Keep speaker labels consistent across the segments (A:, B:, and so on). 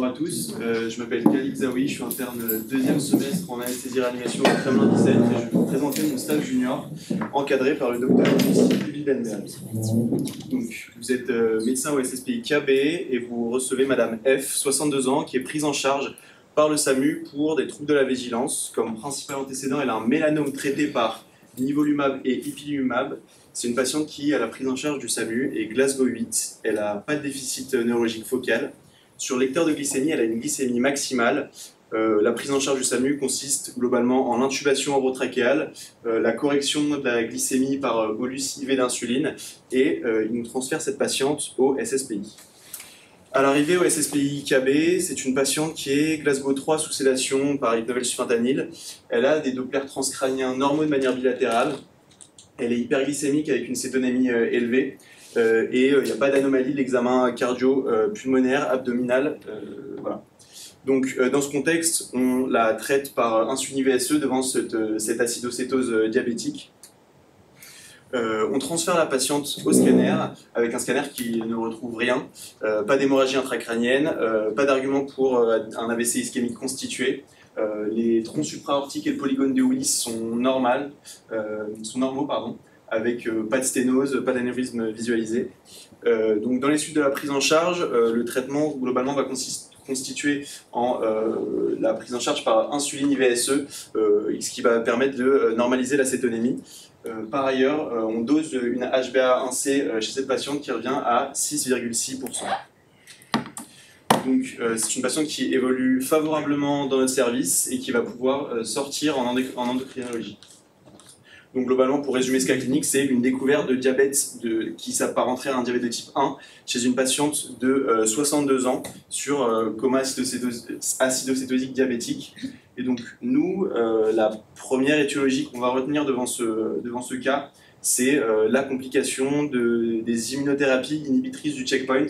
A: Bonjour à tous, je m'appelle Khalid Zawi, je suis interne deuxième semestre en anesthésie-réanimation au Kremlin 17 et je vais vous présenter mon stage junior encadré par le docteur Lucie Benberg. Donc, vous êtes médecin au SSPI KB et vous recevez Madame F, 62 ans, qui est prise en charge par le SAMU pour des troubles de la vigilance. Comme principal antécédent, elle a un mélanome traité par nivolumab et ipilimumab. C'est une patiente qui a la prise en charge du SAMU et Glasgow 8. Elle n'a pas de déficit neurologique focal. Sur lecteur de glycémie, elle a une glycémie maximale. La prise en charge du SAMU consiste globalement en l'intubation orotrachéale, la correction de la glycémie par bolus IV d'insuline et il nous transfère cette patiente au SSPI. À l'arrivée au SSPI KB, c'est une patiente qui est Glasgow 3 sous sédation par novel sulfentanyl. Elle a des dopplers transcrâniens normaux de manière bilatérale. Elle est hyperglycémique avec une cétonémie élevée. Et il n'y a pas d'anomalie de l'examen cardio-pulmonaire, abdominal. Voilà. Donc, dans ce contexte, on la traite par insuline VSE devant cette acidocétose diabétique. On transfère la patiente au scanner avec un scanner qui ne retrouve rien, pas d'hémorragie intracrânienne, pas d'argument pour un AVC ischémique constitué. Les troncs supraortiques et le polygone de Willis sont normaux, avec pas de sténose, pas d'anévrisme visualisé. Donc dans les suites de la prise en charge, le traitement globalement va constituer en la prise en charge par insuline IVSE, ce qui va permettre de normaliser la cétonémie. Par ailleurs, on dose une HbA1c chez cette patiente qui revient à 6,6%. Donc c'est une patiente qui évolue favorablement dans notre service et qui va pouvoir sortir en endocrinologie. Donc globalement, pour résumer ce cas clinique, c'est une découverte de diabète qui s'apparenterait à un diabète de type 1 chez une patiente de 62 ans sur coma acidocétosique diabétique. Et donc nous, la première étiologie qu'on va retenir devant ce cas, c'est la complication des immunothérapies inhibitrices du checkpoint.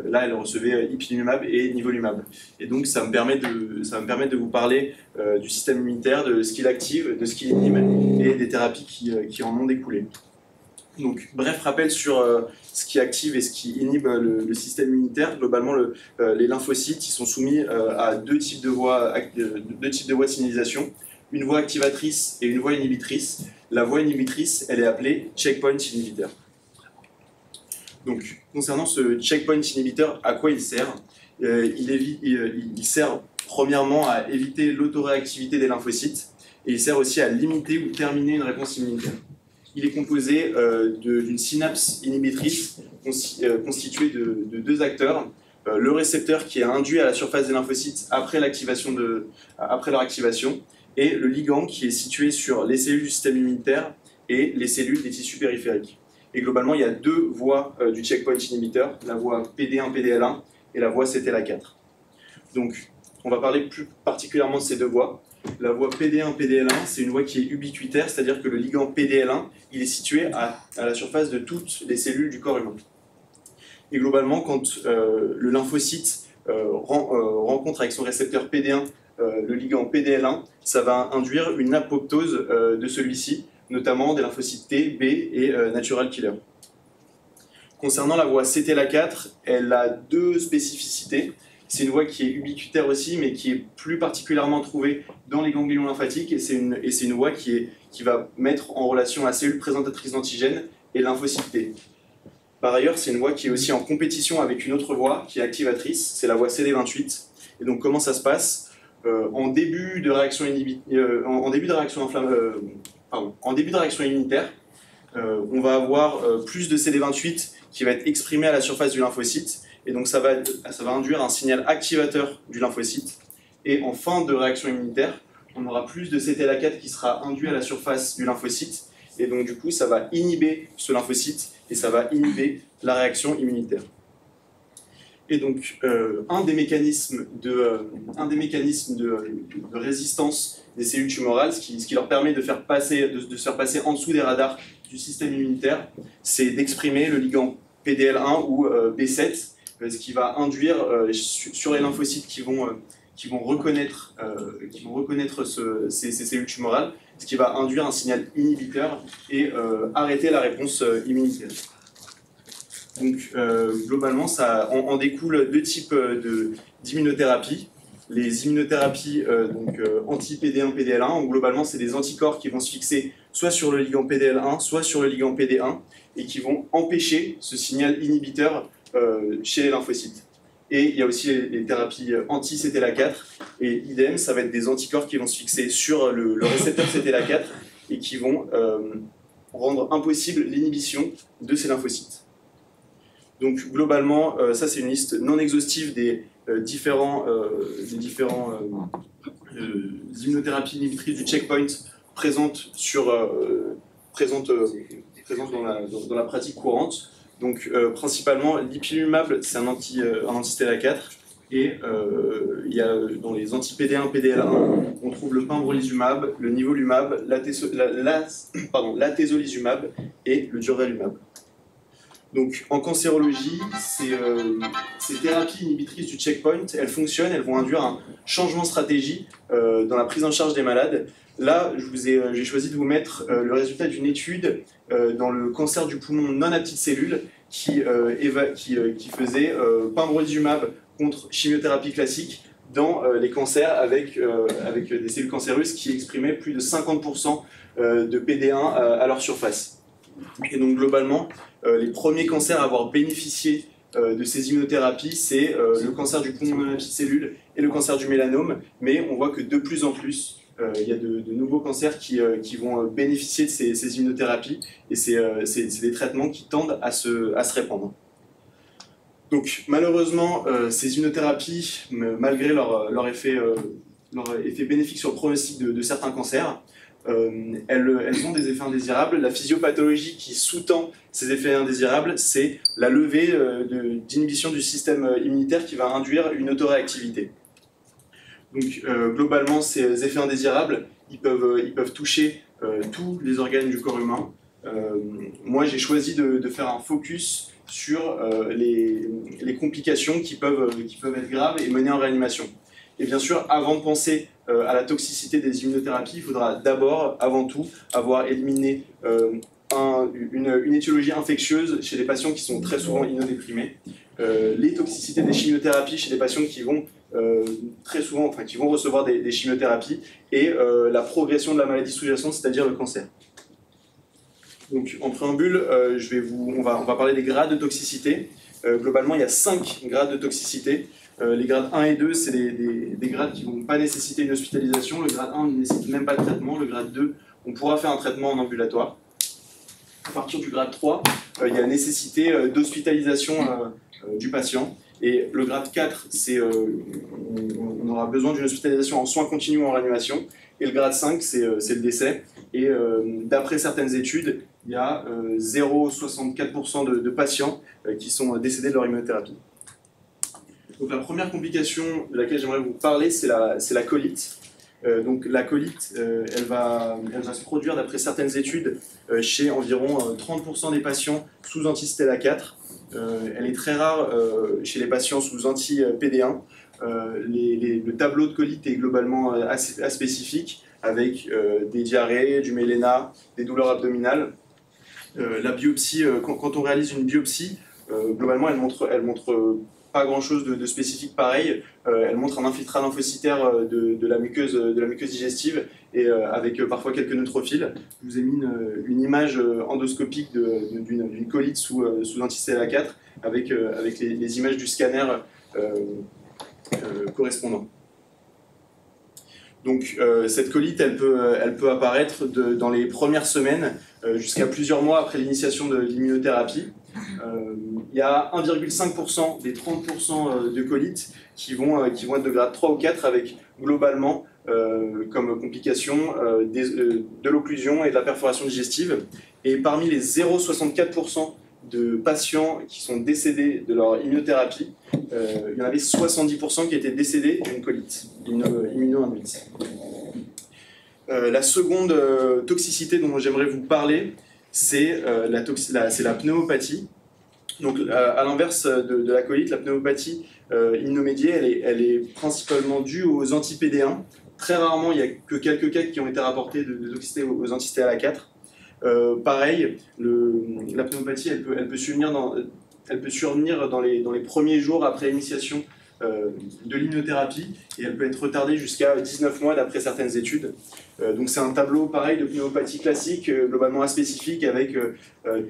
A: Là, elle recevait ipilimumab et nivolumab. Et donc, ça va me permettre de vous parler du système immunitaire, de ce qu'il active, de ce qu'il inhibe et des thérapies qui en ont découlé. Donc, bref rappel sur ce qui active et ce qui inhibe le système immunitaire. Globalement, les lymphocytes ils sont soumis à deux types de voies de signalisation. Une voie activatrice et une voie inhibitrice. La voie inhibitrice, elle est appelée checkpoint inhibiteur. Donc, concernant ce checkpoint inhibiteur, à quoi il sert? Il sert premièrement à éviter l'autoréactivité des lymphocytes et il sert aussi à limiter ou terminer une réponse immunitaire. Il est composé d'une synapse inhibitrice constituée de deux acteurs. Le récepteur qui est induit à la surface des lymphocytes après leur activation et le ligand qui est situé sur les cellules du système immunitaire et les cellules des tissus périphériques. Et globalement, il y a deux voies du checkpoint inhibiteur, la voie PD1-PDL1 et la voie CTLA4. Donc, on va parler plus particulièrement de ces deux voies. La voie PD1-PDL1, c'est une voie qui est ubiquitaire, c'est-à-dire que le ligand PDL1, il est situé à la surface de toutes les cellules du corps humain. Et globalement, quand le lymphocyte rencontre avec son récepteur PD1 le ligand PDL1, ça va induire une apoptose de celui-ci, notamment des lymphocytes T, B et natural killer. Concernant la voie CTLA4, elle a deux spécificités. C'est une voie qui est ubiquitaire aussi, mais qui est plus particulièrement trouvée dans les ganglions lymphatiques, et c'est une voie qui va mettre en relation la cellule présentatrice d'antigènes et lymphocyte T. Par ailleurs, c'est une voie qui est aussi en compétition avec une autre voie qui est activatrice, c'est la voie CD28. Et donc comment ça se passe? En début de réaction immunitaire, on va avoir plus de CD28 qui va être exprimé à la surface du lymphocyte, et donc ça va induire un signal activateur du lymphocyte. Et en fin de réaction immunitaire, on aura plus de CTLA4 qui sera induit à la surface du lymphocyte, et donc du coup ça va inhiber ce lymphocyte, et ça va inhiber la réaction immunitaire. Et donc, un des mécanismes de résistance des cellules tumorales, ce qui leur permet de se faire passer en dessous des radars du système immunitaire, c'est d'exprimer le ligand PDL1 ou B7, ce qui va induire sur les lymphocytes qui vont reconnaître ces cellules tumorales, ce qui va induire un signal inhibiteur et arrêter la réponse immunitaire. Donc, globalement, ça en découle deux types d'immunothérapie. Les immunothérapies anti-PD1, PDL1, où globalement, c'est des anticorps qui vont se fixer soit sur le ligand PDL1, soit sur le ligand PD1, et qui vont empêcher ce signal inhibiteur chez les lymphocytes. Et il y a aussi les thérapies anti-CTLA4, et idem, ça va être des anticorps qui vont se fixer sur le récepteur CTLA4 et qui vont rendre impossible l'inhibition de ces lymphocytes. Donc globalement, ça c'est une liste non exhaustive des différents immunothérapies inhibitrices du checkpoint présentes dans la pratique courante. Donc principalement l'ipilimumab, c'est un anti-CTLA4, et il y a dans les anti-PD1, PDL1, on trouve le pembrolizumab, le nivolumab, l'atezolizumab et le durvalumab. Donc en cancérologie, ces thérapies inhibitrices du checkpoint, elles fonctionnent, elles vont induire un changement de stratégie dans la prise en charge des malades. Là, j'ai choisi de vous mettre le résultat d'une étude dans le cancer du poumon non à petites cellules qui faisait pembrolizumab contre chimiothérapie classique dans les cancers avec des cellules cancéreuses qui exprimaient plus de 50% de PD1 à leur surface. Et donc globalement, les premiers cancers à avoir bénéficié de ces immunothérapies, c'est le cancer du poumon non à petites cellules et le cancer du mélanome, mais on voit que de plus en plus, il y a de nouveaux cancers qui vont bénéficier de ces immunothérapies, et c'est des traitements qui tendent à se répandre. Donc malheureusement, ces immunothérapies, malgré leur effet bénéfique sur le pronostic de certains cancers, elles ont des effets indésirables. La physiopathologie qui sous-tend ces effets indésirables, c'est la levée d'inhibition du système immunitaire qui va induire une autoréactivité. Donc globalement, ces effets indésirables, ils peuvent toucher tous les organes du corps humain. Moi, j'ai choisi de faire un focus sur les complications qui peuvent être graves et mener en réanimation. Et bien sûr, avant de penser à la toxicité des immunothérapies, il faudra d'abord, avant tout, avoir éliminé une étiologie infectieuse chez des patients qui sont très souvent immunodéprimés, les toxicités des chimiothérapies chez des patients qui vont qui vont recevoir des chimiothérapies, et la progression de la maladie sous-jacente, c'est-à-dire le cancer. Donc en préambule, on va parler des grades de toxicité. Globalement, il y a 5 grades de toxicité. Les grades 1 et 2, c'est des grades qui ne vont pas nécessiter une hospitalisation. Le grade 1 ne nécessite même pas de traitement. Le grade 2, on pourra faire un traitement en ambulatoire. À partir du grade 3, il y a nécessité d'hospitalisation du patient. Et le grade 4, on aura besoin d'une hospitalisation en soins continus ou en réanimation. Et le grade 5, c'est le décès. Et d'après certaines études, il y a 0,64% de patients qui sont décédés de leur immunothérapie. Donc la première complication de laquelle j'aimerais vous parler, c'est la colite. Donc la colite, elle va se produire d'après certaines études chez environ 30% des patients sous anti-CTLA4. Elle est très rare chez les patients sous anti-PD1. Le tableau de colite est globalement assez spécifique, avec des diarrhées, du méléna, des douleurs abdominales. La biopsie, quand on réalise une biopsie, globalement elle montre pas grand chose de spécifique pareil. Elle montre un infiltrat lymphocytaire de la muqueuse digestive, et avec parfois quelques neutrophiles. Je vous ai mis une image endoscopique d'une colite sous anti-CTLA4 avec les images du scanner correspondant. Donc cette colite, elle peut apparaître dans les premières semaines jusqu'à plusieurs mois après l'initiation de l'immunothérapie. Il y a 1,5% des 30% de colites qui vont être de grade 3 ou 4, avec globalement comme complication de l'occlusion et de la perforation digestive. Et parmi les 0,64% de patients qui sont décédés de leur immunothérapie, il y en avait 70% qui étaient décédés d'une colite immuno-induite. La seconde toxicité dont j'aimerais vous parler, c'est la pneumopathie. Donc, à l'inverse de la colite, la pneumopathie immunomédiée, elle est principalement due aux anti-PD1. Très rarement, il n'y a que quelques cas qui ont été rapportés de toxicité aux anti-CTLA4. Pareil, la pneumopathie, elle peut subvenir Elle peut survenir dans les premiers jours après l'initiation de l'immunothérapie et elle peut être retardée jusqu'à 19 mois d'après certaines études. Donc c'est un tableau pareil de pneumopathie classique, globalement aspécifique, avec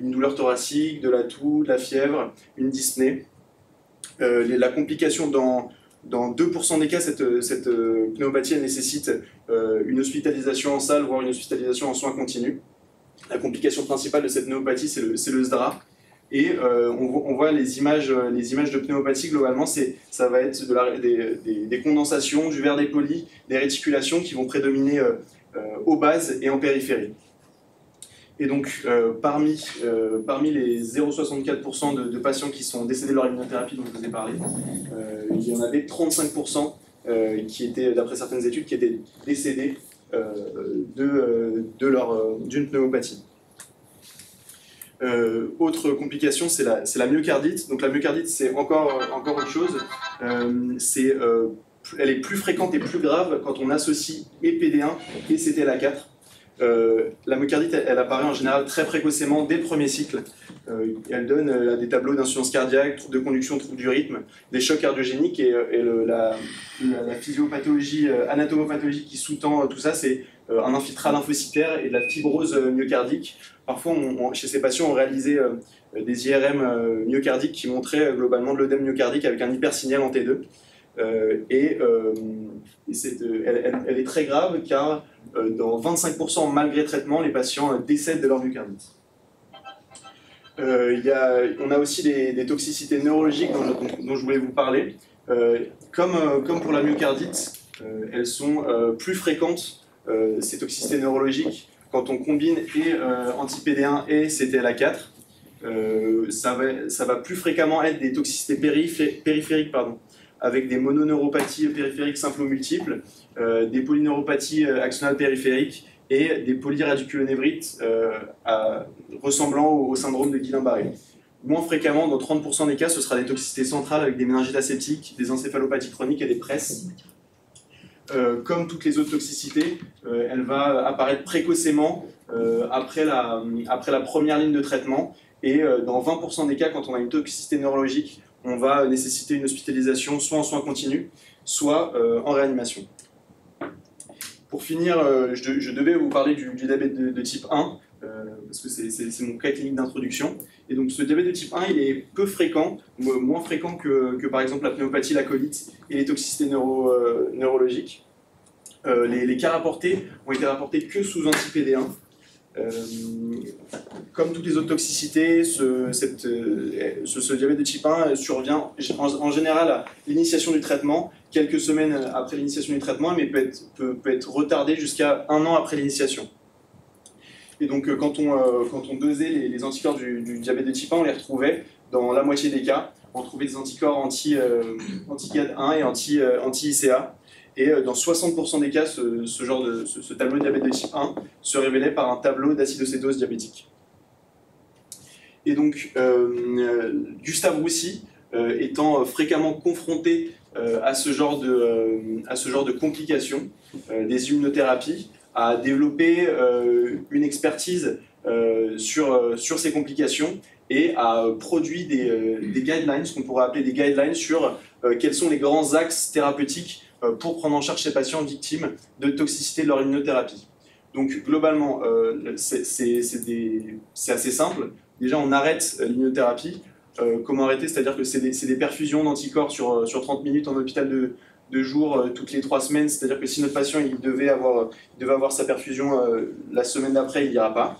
A: une douleur thoracique, de la toux, de la fièvre, une dyspnée. La complication dans 2% des cas, cette pneumopathie elle nécessite une hospitalisation en salle, voire une hospitalisation en soins continus. La complication principale de cette pneumopathie, c'est le SDRA. Et on voit les images de pneumopathie, globalement, ça va être des condensations, du verre dépoli, des réticulations qui vont prédominer aux bases et en périphérie. Et donc, parmi les 0,64% de patients qui sont décédés de leur immunothérapie dont je vous ai parlé, il y en avait 35% qui étaient, d'après certaines études, qui étaient décédés d'une pneumopathie. Autre complication, c'est la myocardite. Donc la myocardite, c'est encore autre chose. Elle est plus fréquente et plus grave quand on associe et PD1 et CTLA4. La myocardite, elle apparaît en général très précocement dès le premier cycle. Elle donne des tableaux d'insuffisance cardiaque, troubles de conduction, troubles du rythme, des chocs cardiogéniques et la physiopathologie, anatomopathologie qui sous-tend tout ça, c'est un infiltrat lymphocytaire et de la fibrose myocardique. Parfois, chez ces patients, on réalisait des IRM myocardiques qui montraient globalement de l'œdème myocardique avec un hypersignal en T2. Elle est très grave car dans 25% malgré traitement, les patients décèdent de leur myocardite. On a aussi des toxicités neurologiques dont je voulais vous parler. Comme pour la myocardite, elles sont plus fréquentes, ces toxicités neurologiques, quand on combine anti-PD1 et CTLA4. Ça va plus fréquemment être des toxicités périphériques, avec des mononeuropathies périphériques simples ou multiples, des polyneuropathies axonales périphériques et des polyradiculonévrites ressemblant au syndrome de Guillain-Barré. Moins fréquemment, dans 30% des cas, ce sera des toxicités centrales avec des méningites aseptiques, des encéphalopathies chroniques et des presses. Comme toutes les autres toxicités, elle va apparaître précocement après la première ligne de traitement et dans 20% des cas, quand on a une toxicité neurologique, on va nécessiter une hospitalisation soit en soins continus, soit en réanimation. Pour finir, je devais vous parler du diabète de type 1, parce que c'est mon cas clinique d'introduction. Et donc ce diabète de type 1, il est peu fréquent, moins fréquent que par exemple la pneumopathie, la colite et les toxicités neurologiques. Les cas rapportés ont été rapportés que sous anti-PD1. Comme toutes les autres toxicités, ce diabète de type 1 survient en général à l'initiation du traitement, quelques semaines après l'initiation du traitement, mais peut être retardé jusqu'à 1 an après l'initiation. Et donc quand on dosait les anticorps du diabète de type 1, on les retrouvait dans la moitié des cas. On trouvait des anticorps anti-GAD1 et anti-ICA. Et dans 60% des cas, ce tableau de diabète de type 1 se révélait par un tableau d'acidocétose diabétique. Et donc, Gustave Roussy, étant fréquemment confronté à ce genre de complications des immunothérapies, a développé une expertise sur ces complications et a produit des guidelines, ce qu'on pourrait appeler des guidelines sur quels sont les grands axes thérapeutiques pour prendre en charge ces patients victimes de toxicité de leur immunothérapie. Donc globalement, c'est assez simple. Déjà, on arrête l'immunothérapie. Comment arrêter? C'est-à-dire que c'est des perfusions d'anticorps sur 30 minutes en hôpital de jour toutes les 3 semaines. C'est-à-dire que si notre patient il devait avoir sa perfusion la semaine d'après, il n'ira pas.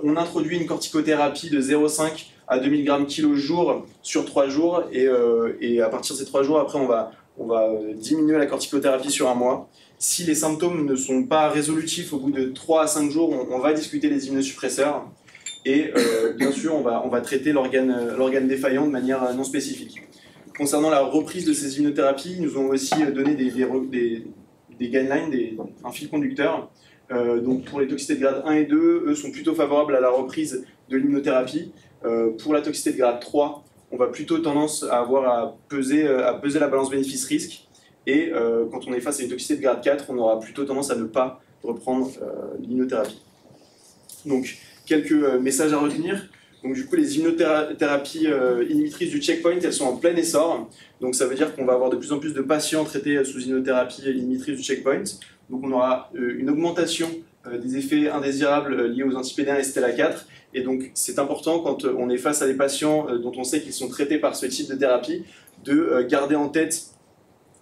A: On introduit une corticothérapie de 0,5 à 2 mg kg jour sur 3 jours. Et à partir de ces 3 jours, après, on va diminuer la corticothérapie sur 1 mois. Si les symptômes ne sont pas résolutifs au bout de 3 à 5 jours, on va discuter des immunosuppresseurs. Et bien sûr, on va traiter l'organe défaillant de manière non spécifique. Concernant la reprise de ces immunothérapies, ils nous ont aussi donné des guidelines, un fil conducteur. Donc pour les toxicités de grade 1 et 2, eux sont plutôt favorables à la reprise de l'immunothérapie. Pour la toxicité de grade 3, on va plutôt tendance à avoir à peser la balance bénéfice-risque. Et quand on est face à une toxicité de grade 4, on aura plutôt tendance à ne pas reprendre l'immunothérapie. Donc, quelques messages à retenir. Donc du coup, les immunothérapies inhibitrices du checkpoint, elles sont en plein essor. Donc ça veut dire qu'on va avoir de plus en plus de patients traités sous immunothérapie inhibitrice du checkpoint. Donc on aura une augmentation des effets indésirables liés aux anti-PD1 et STLA4. Et donc c'est important quand on est face à des patients dont on sait qu'ils sont traités par ce type de thérapie, de garder en tête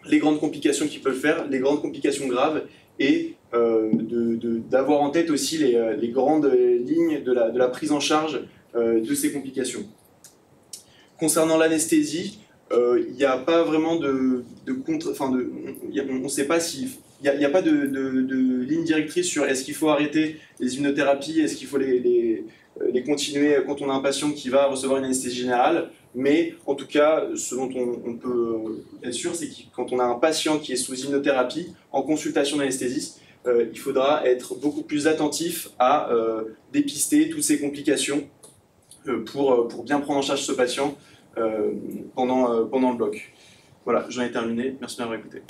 A: les grandes complications qu'ils peuvent faire, les grandes complications graves, et d'avoir en tête aussi les grandes lignes de la prise en charge de ces complications. Concernant l'anesthésie, il n'y a pas vraiment on ne sait pas si... Il n'y a pas de ligne directrice sur est-ce qu'il faut arrêter les immunothérapies, est-ce qu'il faut les continuer quand on a un patient qui va recevoir une anesthésie générale. Mais en tout cas, ce dont on peut être sûr, c'est que quand on a un patient qui est sous immunothérapie, en consultation d'anesthésiste, il faudra être beaucoup plus attentif à dépister toutes ces complications pour bien prendre en charge ce patient pendant le bloc. Voilà, j'en ai terminé. Merci de m'avoir écouté.